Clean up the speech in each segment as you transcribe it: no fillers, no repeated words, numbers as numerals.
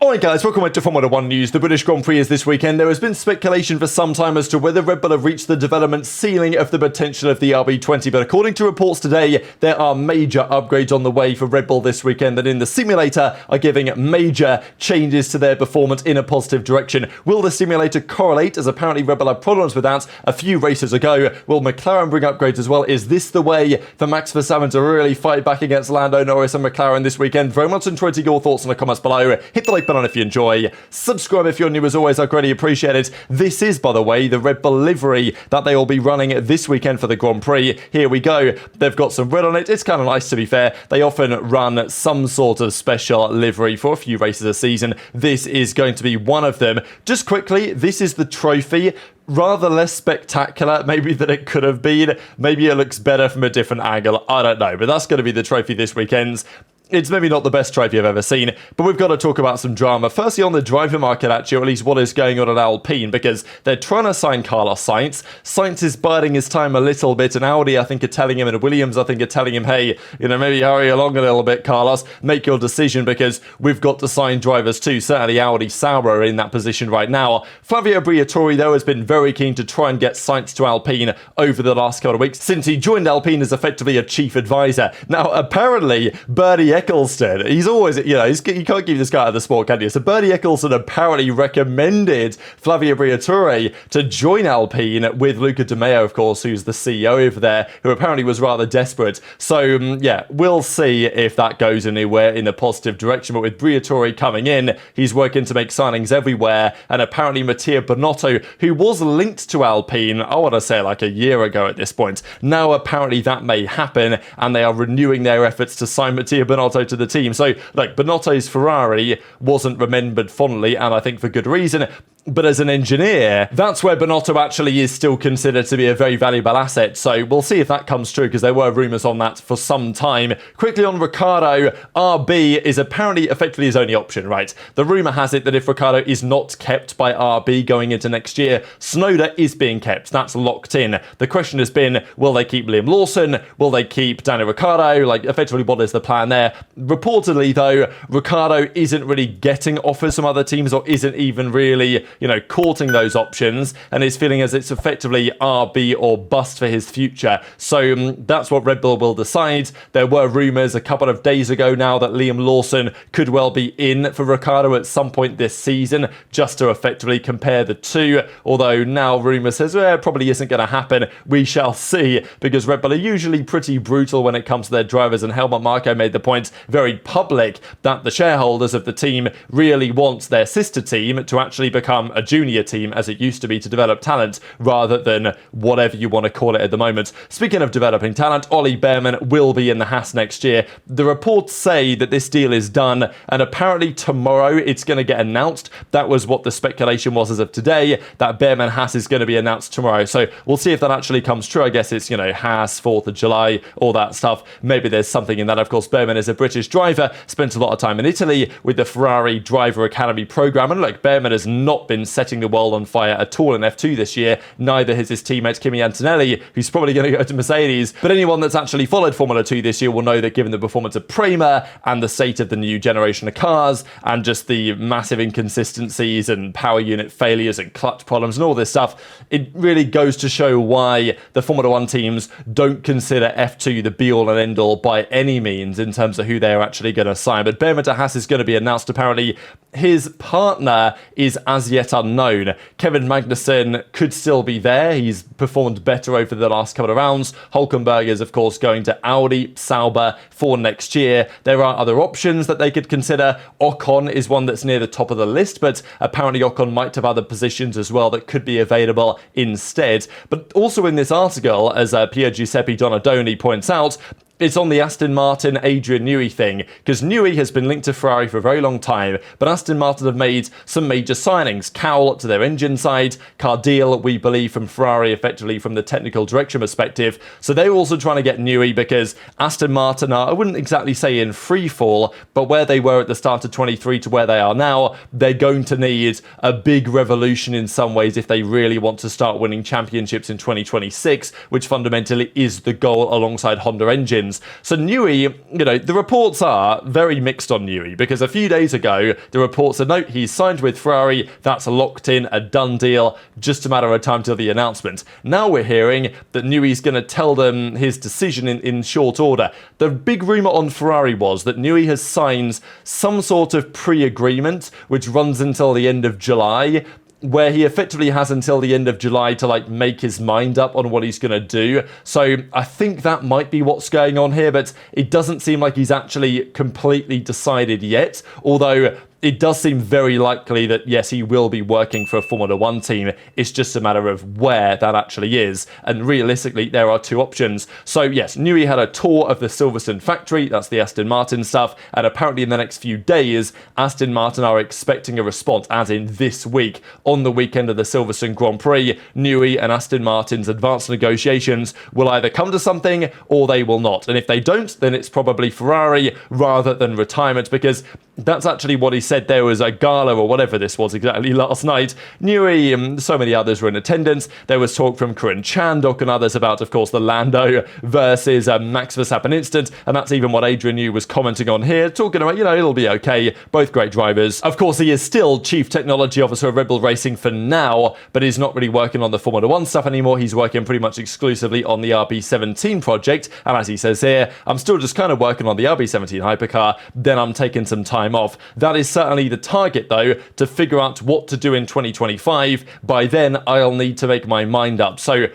Alright guys, welcome back to Formula 1 news. The British Grand Prix is this weekend. There has been speculation for some time as to whether Red Bull have reached the development ceiling of the potential of the RB20, but according to reports today, there are major upgrades on the way for Red Bull this weekend that in the simulator are giving major changes to their performance in a positive direction. Will the simulator correlate, as apparently Red Bull had problems with that a few races ago? Will McLaren bring upgrades as well? Is this the way for Max Verstappen to really fight back against Lando Norris and McLaren this weekend? Very much enjoy your thoughts in the comments below. Hit the like button if you enjoy. Subscribe if you're new as always, I greatly appreciate it. This is, by the way, the Red Bull livery that they will be running this weekend for the Grand Prix. Here we go. They've got some red on it. It's kind of nice, to be fair. They often run some sort of special livery for a few races a season. This is going to be one of them. Just quickly, this is the trophy. Rather less spectacular, maybe, than it could have been. Maybe it looks better from a different angle. I don't know, but that's going to be the trophy this weekend. It's maybe not the best trophy I've ever seen, but we've got to talk about some drama. Firstly, on the driver market, actually, or at least what is going on at Alpine, because they're trying to sign Carlos Sainz. Sainz is biding his time a little bit, and Audi, I think, are telling him, and Williams, I think, are telling him, hey, maybe hurry along a little bit, Carlos. Make your decision, because we've got to sign drivers too. Certainly, Audi Sauber are in that position right now. Flavio Briatore, though, has been very keen to try and get Sainz to Alpine over the last couple of weeks, since he joined Alpine as effectively a chief advisor. Now, apparently, Bernie Ecclestone, he's always, you can't keep this guy out of the sport, can you? So Bernie Ecclestone apparently recommended Flavio Briatore to join Alpine with Luca Di Maio, of course, who's the CEO over there, who apparently was rather desperate. So, yeah, we'll see if that goes anywhere in a positive direction. But with Briatore coming in, he's working to make signings everywhere. And apparently Mattia Binotto, who was linked to Alpine, I want to say like a year ago at this point, now apparently that may happen, and they are renewing their efforts to sign Mattia Binotto to the team. So, like, Binotto's Ferrari wasn't remembered fondly, and I think for good reason. But as an engineer, that's where Binotto actually is still considered to be a very valuable asset. So we'll see if that comes true, because there were rumours on that for some time. Quickly on Ricciardo, RB is apparently effectively his only option, right? The rumour has it that if Ricciardo is not kept by RB going into next year, Tsunoda is being kept. That's locked in. The question has been, will they keep Liam Lawson? Will they keep Daniel Ricciardo? Like, effectively, what is the plan there? Reportedly, though, Ricciardo isn't really getting offers from other teams, or isn't even really courting those options, and is feeling as it's effectively RB or bust for his future. So that's what Red Bull will decide. There were rumours a couple of days ago now that Liam Lawson could well be in for Ricciardo at some point this season, just to effectively compare the two, although now rumour says it probably isn't going to happen. We shall see, because Red Bull are usually pretty brutal when it comes to their drivers, and Helmut Marko made the point very public that the shareholders of the team really want their sister team to actually become a junior team, as it used to be, to develop talent rather than whatever you want to call it at the moment. Speaking of developing talent, Ollie Bearman will be in the Haas next year. The reports say that this deal is done, and apparently tomorrow it's going to get announced. That was what the speculation was as of today, that Bearman Haas is going to be announced tomorrow. So we'll see if that actually comes true. I guess it's, Haas, 4th of July, all that stuff. Maybe there's something in that. Of course, Bearman is a British driver, spent a lot of time in Italy with the Ferrari Driver Academy program, and look, Bearman has not been setting the world on fire at all in F2 this year. Neither has his teammate Kimi Antonelli, who's probably going to go to Mercedes. But anyone that's actually followed Formula 2 this year will know that given the performance of Prema and the state of the new generation of cars, and just the massive inconsistencies and power unit failures and clutch problems and all this stuff, it really goes to show why the Formula 1 teams don't consider F2 the be-all and end-all by any means in terms of who they're actually going to sign. But Bearman to Haas is going to be announced. Apparently, his partner is as yet unknown. Kevin Magnussen could still be there. He's performed better over the last couple of rounds. Hülkenberg is, of course, going to Audi Sauber for next year. There are other options that they could consider. Ocon is one that's near the top of the list, but apparently Ocon might have other positions as well that could be available instead. But also in this article, as Pier Giuseppe Donadoni points out, it's on the Aston Martin Adrian Newey thing, because Newey has been linked to Ferrari for a very long time, but Aston Martin have made some major signings. Cowell to their engine side, Cardile, we believe, from Ferrari, effectively from the technical direction perspective. So they're also trying to get Newey, because Aston Martin are, I wouldn't exactly say in free fall, but where they were at the start of 23 to where they are now, they're going to need a big revolution in some ways if they really want to start winning championships in 2026, which fundamentally is the goal alongside Honda engines. decisions. So Newey, the reports are very mixed on Newey, because a few days ago, the reports said, no, he's signed with Ferrari, that's locked in, a done deal, just a matter of time till the announcement. Now we're hearing that Newey's going to tell them his decision in short order. The big rumour on Ferrari was that Newey has signed some sort of pre-agreement, which runs until the end of July, where he effectively has until the end of July to make his mind up on what he's going to do. So I think that might be what's going on here, but it doesn't seem like he's actually completely decided yet, although it does seem very likely that, yes, he will be working for a Formula 1 team. It's just a matter of where that actually is. And realistically, there are two options. So, yes, Newey had a tour of the Silverstone factory. That's the Aston Martin stuff. And apparently in the next few days, Aston Martin are expecting a response, as in this week. On the weekend of the Silverstone Grand Prix, Newey and Aston Martin's advanced negotiations will either come to something or they will not. And if they don't, then it's probably Ferrari rather than retirement, because that's actually what he said. There was a gala or whatever this was exactly last night. Newey and so many others were in attendance. There was talk from Corinne Chandok and others about, of course, the Lando versus Max Verstappen incident, and that's even what Adrian Newey was commenting on here, talking about, it'll be okay, both great drivers. Of course, he is still Chief Technology Officer of Red Bull Racing for now, but he's not really working on the Formula 1 stuff anymore. He's working pretty much exclusively on the RB17 project, and as he says here, I'm still just kind of working on the RB17 hypercar, then I'm taking some time off. That is certainly the target, though, to figure out what to do in 2025. By then, I'll need to make my mind up. So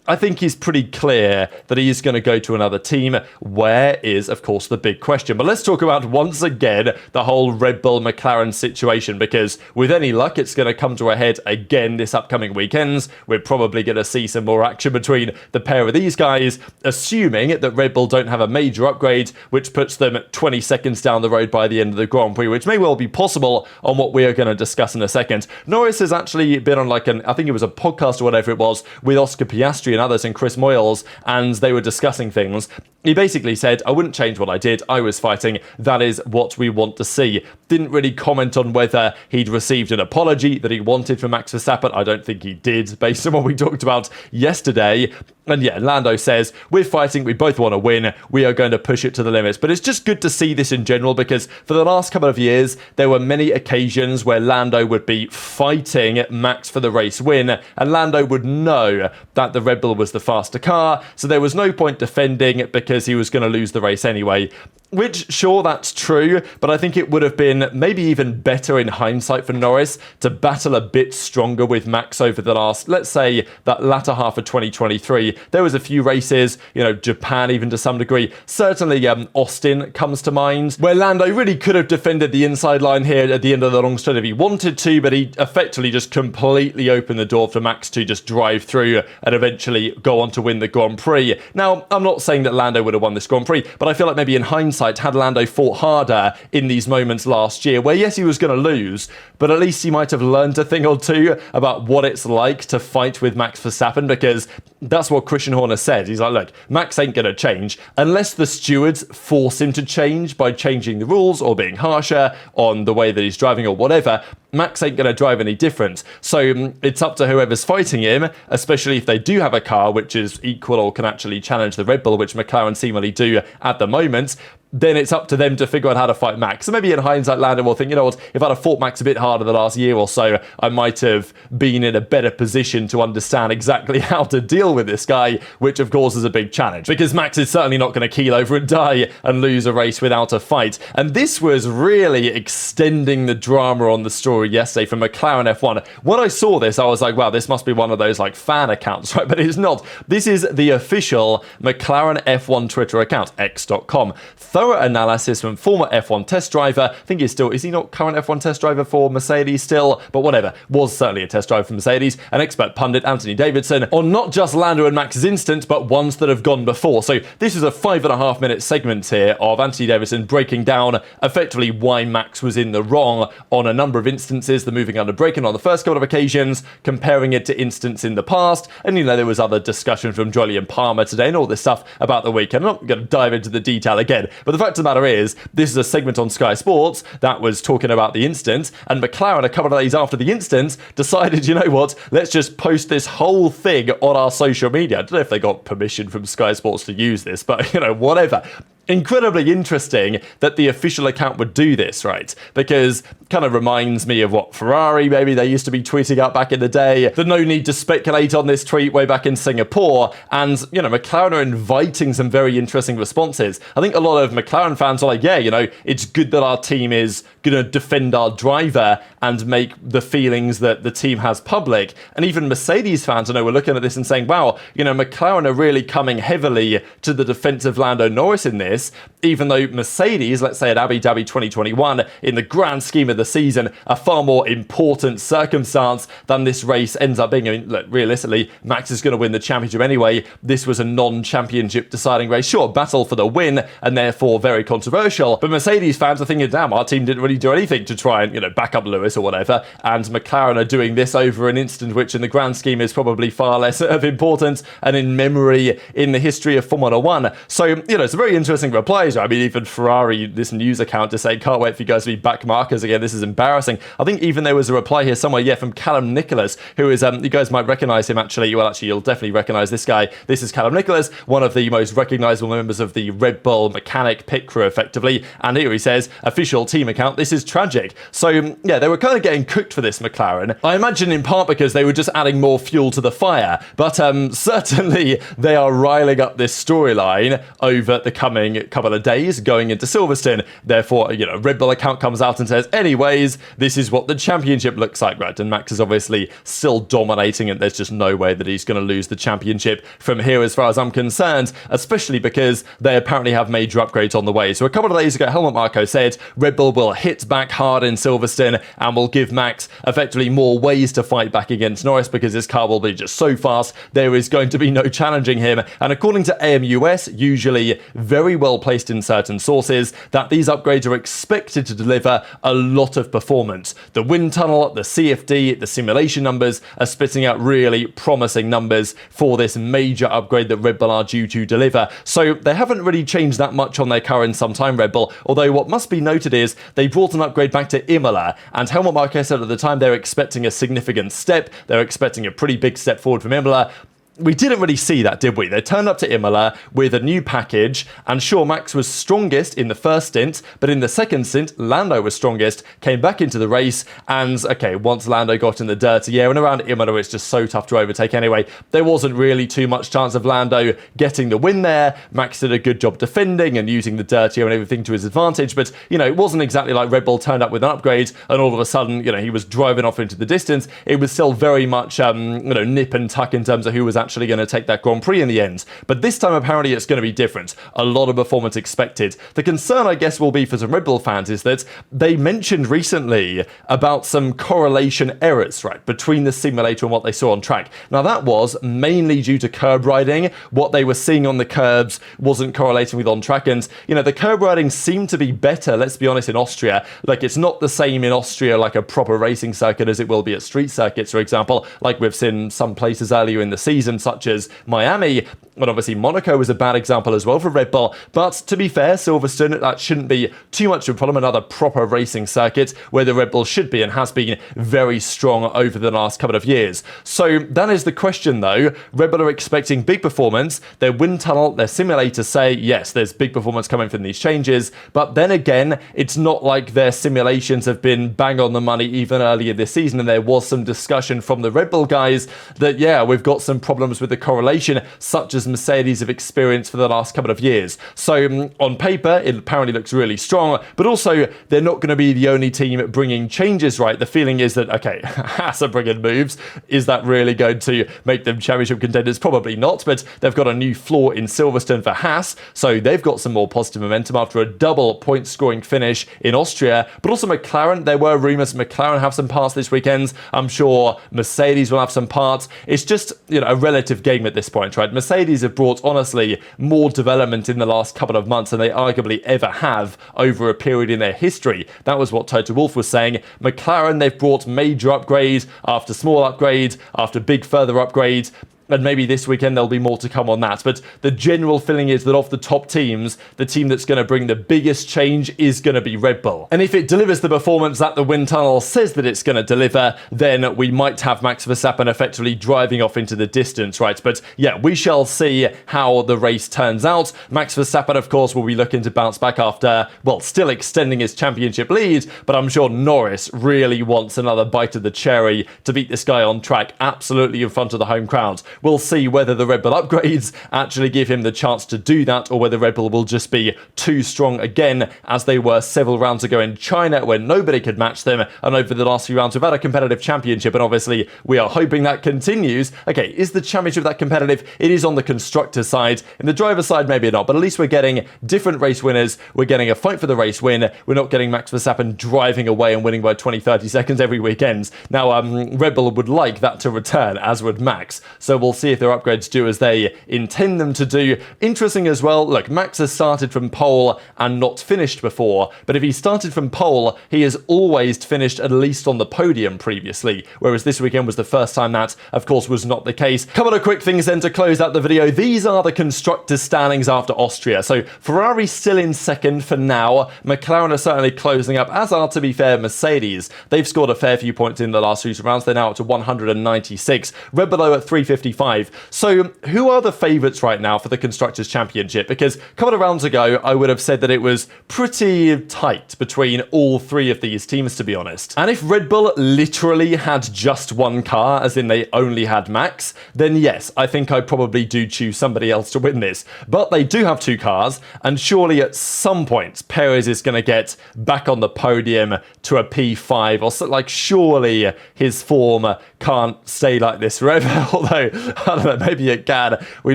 I think he's pretty clear that he is going to go to another team. Where is, of course, the big question. But let's talk about, once again, the whole Red Bull McLaren situation, because with any luck, it's going to come to a head again this upcoming weekends. We're probably going to see some more action between the pair of these guys, assuming that Red Bull don't have a major upgrade, which puts them 20 seconds down the road by the end of the Grand Prix, which may well be possible on what we are going to discuss in a second. Norris has actually been on I think it was a podcast or whatever it was, with Oscar Piastri and others and Chris Moyles, and they were discussing things. He basically said, I wouldn't change what I did. I was fighting. That is what we want to see. Didn't really comment on whether he'd received an apology that he wanted from Max Verstappen. I don't think he did, based on what we talked about yesterday. And yeah, Lando says, we're fighting. We both want to win. We are going to push it to the limits. But it's just good to see this in general, because for the last couple of years, there were many occasions where Lando would be fighting Max for the race win, and Lando would know that the Red Bull was the faster car, so there was no point defending because he was going to lose the race anyway. Which, sure, that's true, but I think it would have been maybe even better in hindsight for Norris to battle a bit stronger with Max over the last, let's say, that latter half of 2023. There was a few races, Japan even to some degree. Certainly Austin comes to mind, where Lando really could have defended the inside line here at the end of the long straight if he wanted to, but he effectively just completely opened the door for Max to just drive through and eventually go on to win the Grand Prix. Now, I'm not saying that Lando would have won this Grand Prix, but I feel like maybe in hindsight, had Lando fought harder in these moments last year, where yes, he was going to lose, but at least he might have learned a thing or two about what it's like to fight with Max Verstappen, because that's what Christian Horner said. He's like, look, Max ain't going to change unless the stewards force him to change by changing the rules or being harsher on the way that he's driving or whatever. Max ain't going to drive any different. So it's up to whoever's fighting him, especially if they do have a car which is equal or can actually challenge the Red Bull, which McLaren seemingly do at the moment. Then it's up to them to figure out how to fight Max. So maybe in hindsight, Lando will think, you know what, if I'd have fought Max a bit harder the last year or so, I might have been in a better position to understand exactly how to deal with this guy, which of course is a big challenge, because Max is certainly not going to keel over and die and lose a race without a fight. And this was really extending the drama on the story yesterday from McLaren F1. When I saw this, I was like, wow, this must be one of those fan accounts, right? But it's not. This is the official McLaren F1 Twitter account, x.com. Thorough analysis from former F1 test driver. I think is he not current F1 test driver for Mercedes still? But whatever, was certainly a test driver for Mercedes. An expert pundit, Anthony Davidson, on not just Lando and Max's instance, but ones that have gone before. So this is a 5.5 minute segment here of Anthony Davidson breaking down effectively why Max was in the wrong on a number of instances, the moving under braking on the first couple of occasions, comparing it to instance in the past. And there was other discussion from Jolyon Palmer today and all this stuff about the weekend. I'm not going to dive into the detail again, but But the fact of the matter is, this is a segment on Sky Sports that was talking about the incident, and McLaren, a couple of days after the incident, decided, you know what, let's just post this whole thing on our social media. I don't know if they got permission from Sky Sports to use this, but, you know, whatever. Incredibly interesting that the official account would do this, right? Because kind of reminds me of what Ferrari, maybe they used to be tweeting out back in the day. The no need to speculate on this tweet way back in Singapore. And, you know, McLaren are inviting some very interesting responses. I think a lot of McLaren fans are like, yeah, you know, it's good that our team is going to defend our driver and make the feelings that the team has public. And even Mercedes fans, I know, were looking at this and saying, wow, you know, McLaren are really coming heavily to the defense of Lando Norris in this, even though Mercedes, let's say at Abu Dhabi 2021, in the grand scheme of the season, a far more important circumstance than this race ends up being. I mean, look, realistically, Max is going to win the championship anyway. This was a non-championship deciding race. Sure, battle for the win, and therefore very controversial. But Mercedes fans are thinking, damn, our team didn't really do anything to try and, you know, back up Lewis or whatever. And McLaren are doing this over an incident which in the grand scheme is probably far less of importance and in memory in the history of Formula One. So, you know, it's a very interesting replies. I mean, even Ferrari, this news account, to say, can't wait for you guys to be back markers again. This is embarrassing. I think even there was a reply here somewhere, yeah, from Callum Nicholas, who is, you guys might recognize him actually. Well, actually, you'll definitely recognize this guy. This is Callum Nicholas, one of the most recognizable members of the Red Bull mechanic pit crew, effectively. And here he says, official team account, this is tragic. So, yeah, they were kind of getting cooked for this, McLaren. I imagine in part because they were just adding more fuel to the fire. But certainly they are riling up this storyline over the coming couple of days going into Silverstone. Therefore, you know, Red Bull account comes out and says, anyways, this is what the championship looks like, right? And Max is obviously still dominating, and there's just no way that he's going to lose the championship from here as far as I'm concerned, especially because they apparently have major upgrades on the way. So a couple of days ago, Helmut Marko said Red Bull will hit back hard in Silverstone and will give Max effectively more ways to fight back against Norris because his car will be just so fast, there is going to be no challenging him. And according to AMUS, usually very well placed in certain sources, that these upgrades are expected to deliver a lot of performance. The wind tunnel, the CFD, the simulation numbers are spitting out really promising numbers for this major upgrade that Red Bull are due to deliver. So they haven't really changed that much on their car in some time, Red Bull, although what must be noted is they brought an upgrade back to Imola, and Helmut Marko said at the time they're expecting a significant step. They're expecting a pretty big step forward from Imola. We didn't really see that, did we? They turned up to Imola with a new package, and sure, Max was strongest in the first stint, but in the second stint, Lando was strongest, came back into the race, and okay, once Lando got in the dirty air and around Imola, it's just so tough to overtake anyway. There wasn't really too much chance of Lando getting the win there. Max did a good job defending and using the dirty air and everything to his advantage, but, you know, it wasn't exactly like Red Bull turned up with an upgrade, and all of a sudden, you know, he was driving off into the distance. It was still very much, you know, nip and tuck in terms of who was actually going to take that Grand Prix in the end. But this time apparently it's going to be different. A lot of performance expected. The concern, I guess, will be for some Red Bull fans is that they mentioned recently about some correlation errors, right, between the simulator and what they saw on track. Now that was mainly due to curb riding. What they were seeing on the curbs wasn't correlating with on track, and, you know, the curb riding seemed to be better, let's be honest, in Austria. Like, it's not the same in Austria like a proper racing circuit as it will be at street circuits, for example, like we've seen some places earlier in the season, such as Miami, and obviously Monaco was a bad example as well for Red Bull. But to be fair, Silverstone, that shouldn't be too much of a problem. Another proper racing circuit where the Red Bull should be and has been very strong over the last couple of years. So that is the question though. Red Bull are expecting big performance. Their wind tunnel, their simulators say, yes, there's big performance coming from these changes. But then again, it's not like their simulations have been bang on the money even earlier this season. And there was some discussion from the Red Bull guys that, yeah, we've got some problems with the correlation, such as Mercedes have experienced for the last couple of years. So on paper, it apparently looks really strong, but also they're not going to be the only team bringing changes, right? The feeling is that, okay, Haas are bringing moves. Is that really going to make them championship contenders? Probably not, but they've got a new floor in Silverstone for Haas, so they've got some more positive momentum after a double point scoring finish in Austria. But also McLaren, there were rumours McLaren have some parts this weekend. I'm sure Mercedes will have some parts. It's just, you know, a relative game at this point, right? Mercedes have brought, honestly, more development in the last couple of months than they arguably ever have over a period in their history. That was what Toto Wolff was saying. McLaren, they've brought major upgrades after small upgrades, after big further upgrades. and maybe this weekend there'll be more to come on that. But the general feeling is that of the top teams, the team that's going to bring the biggest change is going to be Red Bull. And if it delivers the performance that the wind tunnel says that it's going to deliver, then we might have Max Verstappen effectively driving off into the distance, right? But yeah, we shall see how the race turns out. Max Verstappen, of course, will be looking to bounce back after, well, still extending his championship lead, but I'm sure Norris really wants another bite of the cherry to beat this guy on track absolutely in front of the home crowd. We'll see whether the Red Bull upgrades actually give him the chance to do that, or whether Red Bull will just be too strong again, as they were several rounds ago in China when nobody could match them, and over the last few rounds we've had a competitive championship, and obviously we are hoping that continues. Okay, is the championship that competitive? It is on the constructor side. In the driver side, maybe not, but at least we're getting different race winners. We're getting a fight for the race win. We're not getting Max Verstappen driving away and winning by 20-30 seconds every weekend. Now, Red Bull would like that to return, as would Max, so we'll see if their upgrades do as they intend them to do. Interesting as well, look, Max has started from pole and not finished before, but if he started from pole, he has always finished at least on the podium previously, whereas this weekend was the first time that, of course, was not the case. Couple of quick things then to close out the video. These are the constructors' standings after Austria. So Ferrari still in second for now. McLaren are certainly closing up, as are, to be fair, Mercedes. They've scored a fair few points in the last few rounds. They're now up to 196. Red Bull at 355. So who are the favourites right now for the Constructors' Championship? Because a couple of rounds ago, I would have said that it was pretty tight between all three of these teams, to be honest. And if Red Bull literally had just one car, as in they only had Max, then yes, I think I probably do choose somebody else to win this. But they do have two cars, and surely at some point, Perez is going to get back on the podium to a P5, or so, like, surely his form can't stay like this forever. Although, I don't know, maybe it can. We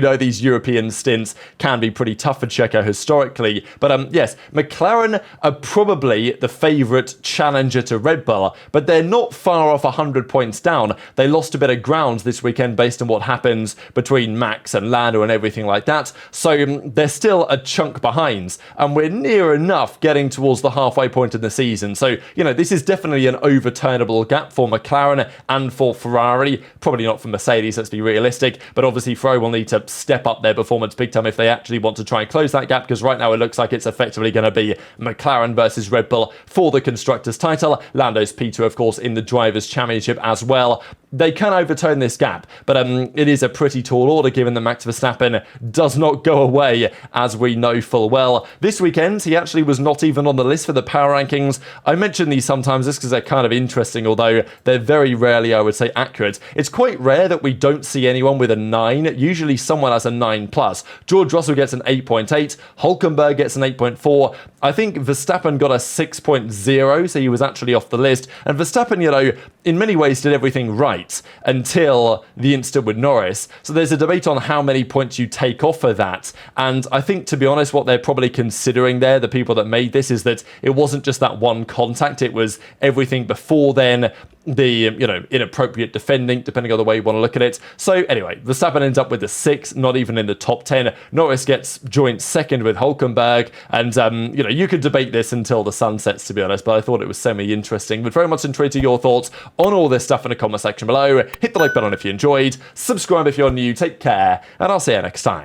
know these European stints can be pretty tough for Checo historically. But yes, McLaren are probably the favourite challenger to Red Bull, but they're not far off 100 points down. They lost a bit of ground this weekend based on what happens between Max and Lando and everything like that. So they're still a chunk behind, and we're near enough getting towards the halfway point in the season. So, you know, this is definitely an overturnable gap for McLaren and for Ferrari. Probably not for Mercedes, let's be realistic, but obviously Ferrari will need to step up their performance big time if they actually want to try and close that gap, because right now it looks like it's effectively going to be McLaren versus Red Bull for the Constructors' title. Lando's P2, of course, in the Drivers' Championship as well. They can overturn this gap, but it is a pretty tall order given that Max Verstappen does not go away, as we know full well. This weekend, he actually was not even on the list for the power rankings. I mention these sometimes just because they're kind of interesting, although they're very rarely, I would say, accurate. It's quite rare that we don't see anyone with a 9. Usually someone has a 9+. George Russell gets an 8.8. Hulkenberg gets an 8.4. I think Verstappen got a 6.0, so he was actually off the list. And Verstappen, you know, in many ways did everything right until the incident with Norris. So there's a debate on how many points you take off for that. And I think, to be honest, what they're probably considering there, the people that made this, is that it wasn't just that one contact, it was everything before then, the, you know, inappropriate defending, depending on the way you want to look at it. So anyway, Verstappen ends up with a 6, not even in the top 10. Norris gets joint second with Hulkenberg, and you know, you could debate this until the sun sets, to be honest, but I thought it was semi-interesting. But very much intrigued to your thoughts on all this stuff in the comment section below. Hit the like button if you enjoyed, subscribe if you're new, take care, and I'll see you next time.